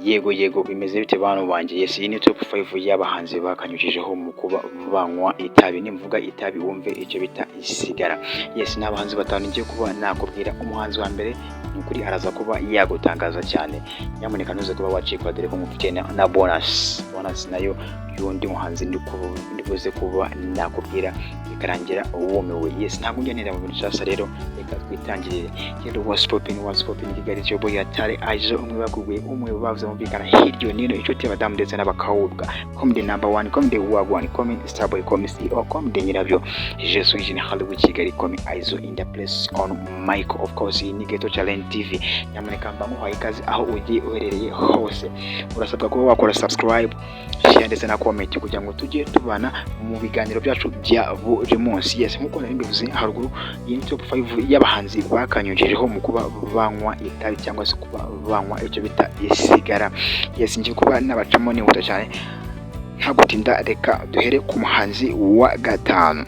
Yego bimeze bite bantu banjye? Yes, iyi ni top 5 y'abahanzi bakanyujijeho mu kuba banywa itabi. Nimvuga itabi wumve icyo bita isigara. Yes, n'abahanzi batanu ngiye kuba nakubwira. Umuhanzi wa mbere nukuri araza kuba yagutangaza cyane. Nyamuneka ntuze kuba wacikwa dore ko mufite na bonus nayo y'undi muhanzi ndibuze kuba nakubwira ikarangira wumiwe. Yes, ntabwo ngenera mu bintu cyasa rero reka twitangirire. Yero what's popping Kigali cyo boy atare aje umwe bakuguye umwe bavuze mu bigana hiryo nino inshuti y'abadamu ndetse n'abakawubwa. Comedy number 1, comedy wagwan, comedy starboy, comedy CEO, comedy nyirabyo. Je suis général de Kigali, comedy Aizo in the place on mic of course ni Ghetto Challenge TV. Nyamuneka mba muhaye ikaze aho ugiye uherereye hose. Urasabwa kuba wakora subscribe, share ndetse na comment kugira ngo tujye tubana mu biganiro byacu bya buri munsi. Yes, nkuko nari mbivuze haruguru, iyi ni top 5 y'abahanzi bakanyujijeho mu kuba banywa itabi cyangwa se kuba banywa icyo bita isigara. Yes, ngiye kuba nabacamo nihuta cyane nta gutinda, reka duhere ku muhanzi wa gatanu.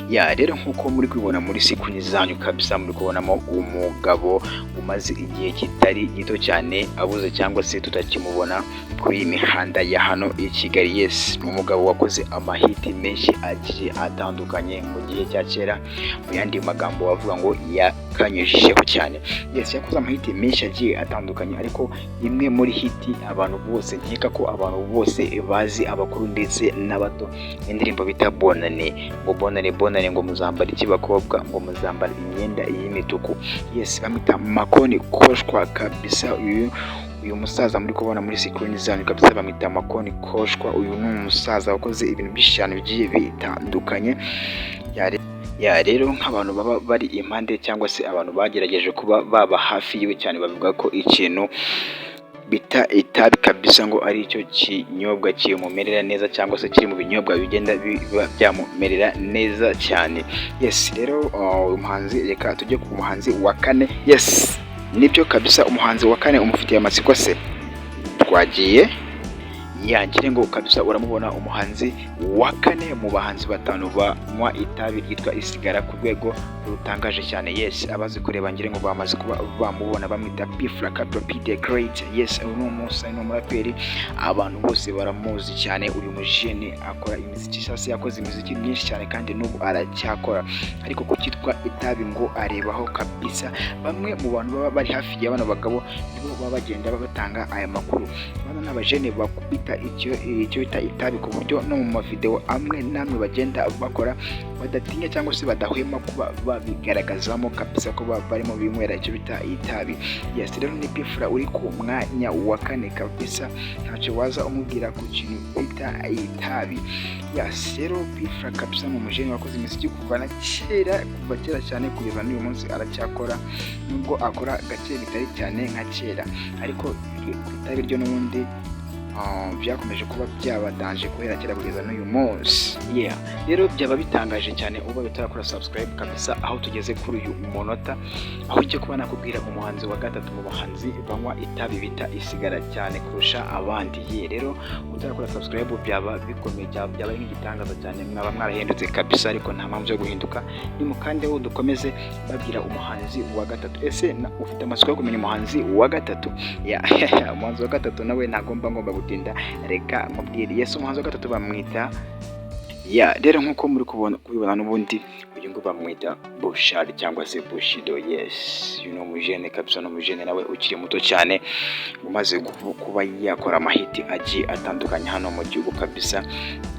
Ya rero nkuko muri kubibona muri screen zanyu kabisa, muri kubonamo umugabo umaze igihe kitari gito cyane abuze cyangwa se tutakimubona kuri imihanda ya hano i Kigali. Yes, umugabo wakoze amahiti menshi agiye atandukanye mu gihe cya kera, mu yandi magambo wavuga ngo yakanyujijeho cyane. Yes, yakoze amahiti menshi agiye atandukanye, ariko imwe muri hiti abantu bose nkeka ko abantu bose bazi, abakuru ndetse n'abato, indirimbo bita bonane ngo muzambara iki bakobwa, ngo muzambara imyenda y'imituku. Yes, bamwita Makoni Koshwa kabisa. Uyu musaza muri kubona muri screen zanyu kabisa bamwita Makoni Koshwa. Uyu ni umusaza wakoze ibintu by'ishano bigiye bitandukanye. Ya rero nk'abantu baba bari impande cyangwa se abantu bagerageje kuba baba hafi yiwe cyane, bavuga ko ikintu bita itabi kabisa ngo ari cyo kinyobwa kimumerera neza cyangwa se kiri mu binyobwa bigenda biba byamumerera neza cyane. Yes, rero umuhanzi, reka tujye ku muhanzi wa kane. Yes, nibyo kabisa, umuhanzi wa kane umufitiye amatsiko se? Twagiye yangire ngo kabisa uramubona. Umuhanzi wa kane mu bahanzi batanu banywa itabi ryitwa isigara ku rwego rutangaje cyane. Yes, abazi kureba ngire ngo bamaze kuba bamubona, bamwita P-Fla P the Great. Yes, uyu ni umusani n'umuraperi, abantu bose baramuzi cyane. Uyu mujene akora imiziki cyase, yakoze imiziki myinshi cyane kandi n'ubu aracyakora, ariko kukitwa itabi ngo arebaho kabisa. Bamwe mu bantu baba bari hafi y'abana bagabo nibo baba bagenda batanga aya makuru. Bana n'abajene bakubita icyo bita itabi ku buryo no mu mavideo amwe namwe bagenda bakora badatinya cyangwa se badahwema kuba babigaragazamo kabisa ko barimo binywera icyo bita itabi. Yes, rero ni P-Fla uri ku mwanya wa kane kabisa, ntacyo waza umubwira ku kintu bita itabi. Yes, rero P-Fla kabisa mu mujene wakoze imiziki kuva kera cyane kugeza n'uyu munsi aracyakora, nubwo akora gake bitari cyane nka kera, ariko itabi ryo n'ubundi byakomeje kuba byabadanje kubera kera kugeza n'uyu munsi. Yeah, rero byaba bitangaje cyane uba utarakora subscribe kabisa aho tugeze kuri uyu munota, aho ugiye kuba nakubwira umuhanzi wa gatatu mu bahanzi banywa itabi bita isigara cyane kurusha abandi. Yeah, rero utarakora subscribe byaba bikomeye, byaba nk'igitangaza cyane, mwaba mwarahindutse kabisa, ariko nta mpamvu yo guhinduka. Ni mukande wo dukomeze babwira umuhanzi wa gatatu. Ese ufite amatsiko yo kumenya umuhanzi wa gatatu? Yeah, umuhanzi wa gatatu nawe ngomba gutinda, reka mubwire. Yes, umuhanzi wa gatatu bamwita rero nkuko muri kubibona n'ubundi uyu ngo bamwita Bushari cyangwa se Bushido. Yes, uyu ni umujene kabisa, n'umujene nawe ukiri muto cyane umaze kuba yakora amahiti agiye atandukanye hano mu gihugu kabisa,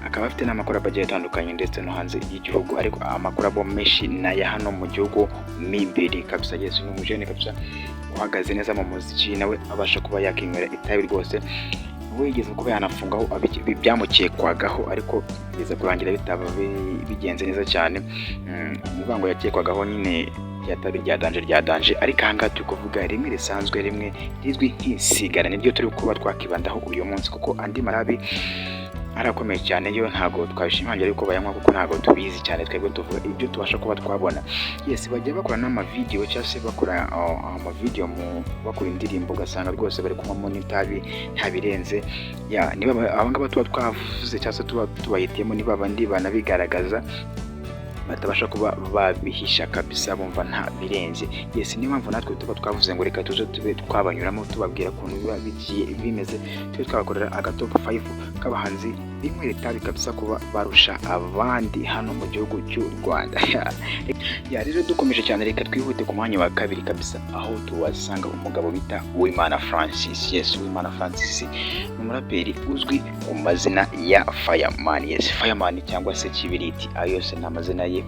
akaba afite n'amakuru agiye atandukanye ndetse no hanze y'igihugu, ariko amakuru abo menshi naya hano mu gihugu mimbiri kabisa. Yes, ni umujene kabisa uhagaze neza mu muziki, nawe abasha kuba yakinywera itabi rwose. Wigeze kuba yanafungaho byamukekwagaho, ariko bigeze kurangira bitaba bigenze neza cyane. Umuvango yakekwagaho nyine yatabi ryadanje, ariko ahangaha turi kuvuga rimwe risanzwe, rimwe rizwi nk'isigara, nibyo turi kuba twakibandaho uyu munsi, kuko andi marabi arakomeye cyane yo ntago twabishimangira yuko bayanywa, kuko ntago tubizi cyane, twebwe tuvuga ibyo tubasha kuba twabona. Yes, bajya bakora n'amavideo cyangwa se bakora amavideo bakora indirimbo, ugasanga rwose bari kunywa n'itabi ntabirenze. Niba abangaba tuba twavuze cyangwa se tuba tubahitiyemo, niba abandi banabigaragaza batabasha kuba babihisha kabisa bumva nta birenze. Yes, niyo mpamvu natwe tuba twavuze ngo reka tuze tube twabanyuramo tubabwira ukuntu biba bigiye bimeze, tube twabakorera top 5 k'abahanzi binywera itabi kabisa kuba barusha abandi hano mu gihugu cy'u Rwanda. Rero dukomeje cyane, reka twihute ku mwanya wa kabiri kabisa, aho tuwasanga umugabo bita Uwimana Francis. Yes, Uwimana Francis ni umuraperi uzwi ku mazina ya Fireman. Yes, Fireman cyangwa se Kibiriti, ayo yose ni amazina ye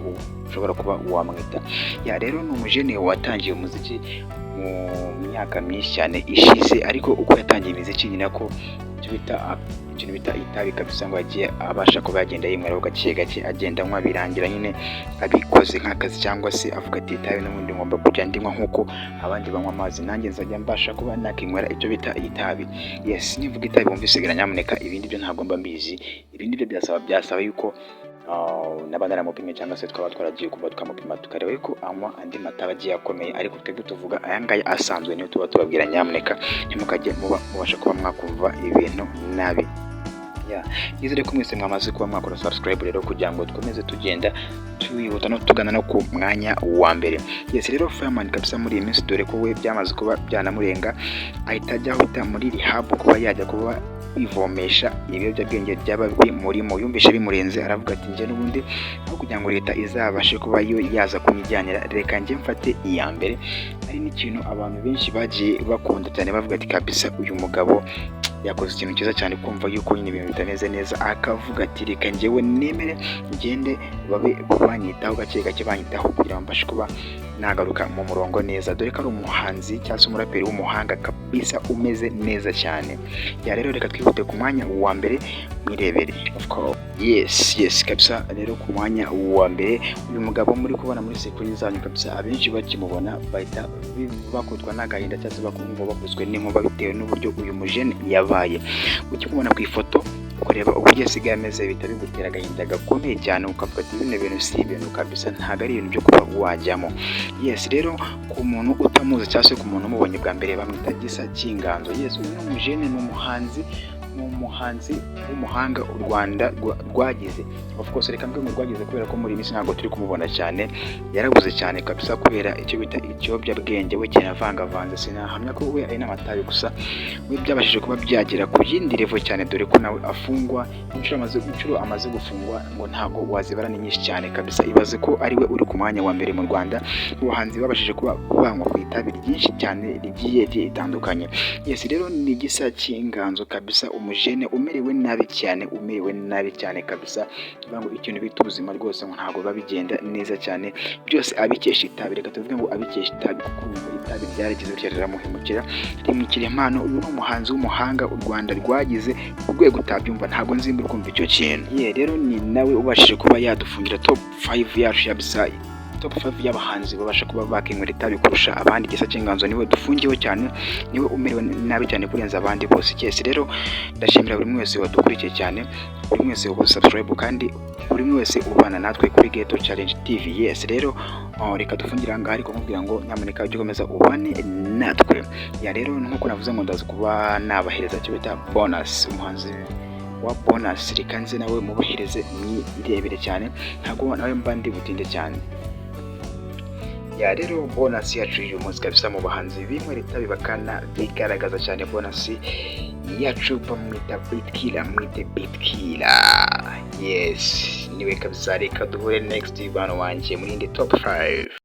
ushobora kuba wamwita. Rero ni umujene watangiye umuziki mu myaka myinshi cyane ishize, ariko uko yatangiye imiziki ni nako ikintu bita itabi kabisa ngo agiye abasha kuba yagenda yinywera gake gake, agenda anywa birangira nyine abikoze nk'akazi, cyangwa se avuga ati itabi n'ubundi ngomba kujya ndinywa nk'uko abandi banywa amazi, nanjye nzajya mbasha kuba nakinywera icyo bita itabi. Yes, nivuga itabi bumvise nyamuneka ibindi byo ntabwo mba mbizi, ibindi byo byasaba yuko n'abandi baramupimye cyangwa se twaba twaragiye kuba twamupima tukareba ko anywa andi mata agiye akomeye, ariko twebwe tuvuga aya ngaya asanzwe niyo tuba tubabwira nyamuneka ntimukajye mubasha kuba mwakumva ibintu nabi. Nizere ko mwese mwamaze kuba mwakora subscribe rero kugira ngo dukomeze tugenda twihuta no tugana no ku mwanya wa mbere. Yes, rero Fireman kabisa muri iyi minsi dore ko we byamaze kuba byanamurenga, ahita ajya ahita muri rehab kuba yajya kuba ivomesha ibiyobyabwenge by'ababi murimo, yumvishe bimurenze aravuga ati nje n'ubundi aho kugira ngo leta izabashe kuba yo yaza kunyijyanira, reka nje mfate iya mbere. Ari n'ikintu abantu benshi bagiye bakunda cyane bavuga ati kabisa uyu mugabo yakoze ikintu cyiza cyane, kumva yuko nyine ibintu bitameze neza, akavuga ati reka njyewe nemere ngende babe banyitaho gake gake, banyitaho kugira ngo mbashe kuba nagaruka mu murongo neza, dore ko ari umuhanzi cyangwa se umuraperi w'umuhanga kabisa umeze neza cyane. Rero reka twihute ku mwanya wa mbere mwirebere. Of course, yes kabisa. Rero ku mwanya wa mbere uyu mugabo muri kubona muri sekuru zanyu kabisa, abenshi bakimubona bahita bakutwa n'agahinda cyangwa se bakumva bakuzwe n'inkuba bitewe n'uburyo uyu mujene yabaye. Ukimubona ku ifoto kureba uburyo asigaye ameze bihita bigutera agahinda gakomeye cyane, ukavuga ati bino bintu si ibintu kabisa, ntabwo ari ibintu byo kuba wajyamo. Yes, rero ku muntu utamuzi cyangwa se ku muntu umubonye bwa mbere bamwita Gisa cy'inganzo. Yes, uyu ni umujene, ni umuhanzi w'umuhanga u Rwanda rwagize. Of course reka mbe mu rwagize kubera ko muri iyi minsi ntabwo turi kumubona cyane, yarabuze cyane kabisa kubera icyo bita ikiyobyabwenge, we kinavangavanze. Sinahamya ko we ari n'amatabi gusa, we byabashije kuba byagera ku yindi level cyane, dore ko nawe afungwa inshuro amaze gufungwa ngo ntabwo wazibara ni nyinshi cyane kabisa. Ibaze ko ari we uri ku mwanya wa mbere mu Rwanda ubuhanzi babashije kuba banywa ku itabi ryinshi cyane rigiye ritandukanye. Yes, rero ni Gisa cy'inganzo kabisa, umujene umerewe nabi cyane kabisa, ngo ikintu bita ubuzima rwose ngo ntabwo babigenda neza cyane, byose abikesha itabi. Reka tuvuge ngo abikesha itabi kuko itabi ryarigeze ryaramuhemukira rimwikira impano. Uyu ni umuhanzi w'umuhanga u Rwanda rwagize ku rwego utabyumva, ntabwo nzimbira kumva icyo kintu. Rero ni nawe ubashije kuba yadufungira top 5 yacu yabisa, top 5 y'abahanzi babasha kuba bakinywera itabi kurusha abandi. Gisa cy'inganzo niwe dufungiyeho cyane, niwe umerewe nabi cyane kurenza abandi bose. Yes, rero ndashimira buri wese wadukurikiye cyane, buri wese ubu subscribe, kandi buri wese ubana natwe kuri Ghetto Challenge TV. Yes, rero reka dufungira ngaho, ariko nkubwira ngo nyamuneka ujye ukomeza ubane natwe. Rero nkuko navuze ngo ndaza kuba nabahereza cyo bita bonus, umuhanzi wa bonus, reka nze nawe mubahereze mwirebere cyane, ntabwo nawe mba ndi butinde cyane. Rero bonus yacu uyu munsi kabisa mu bahanzi binywera itabi bakana bigaragaza cyane, bonus yacu bamwita Beatkiller. Yes, niwe kabisa. Reka duhure next bano wanjye muri top 5.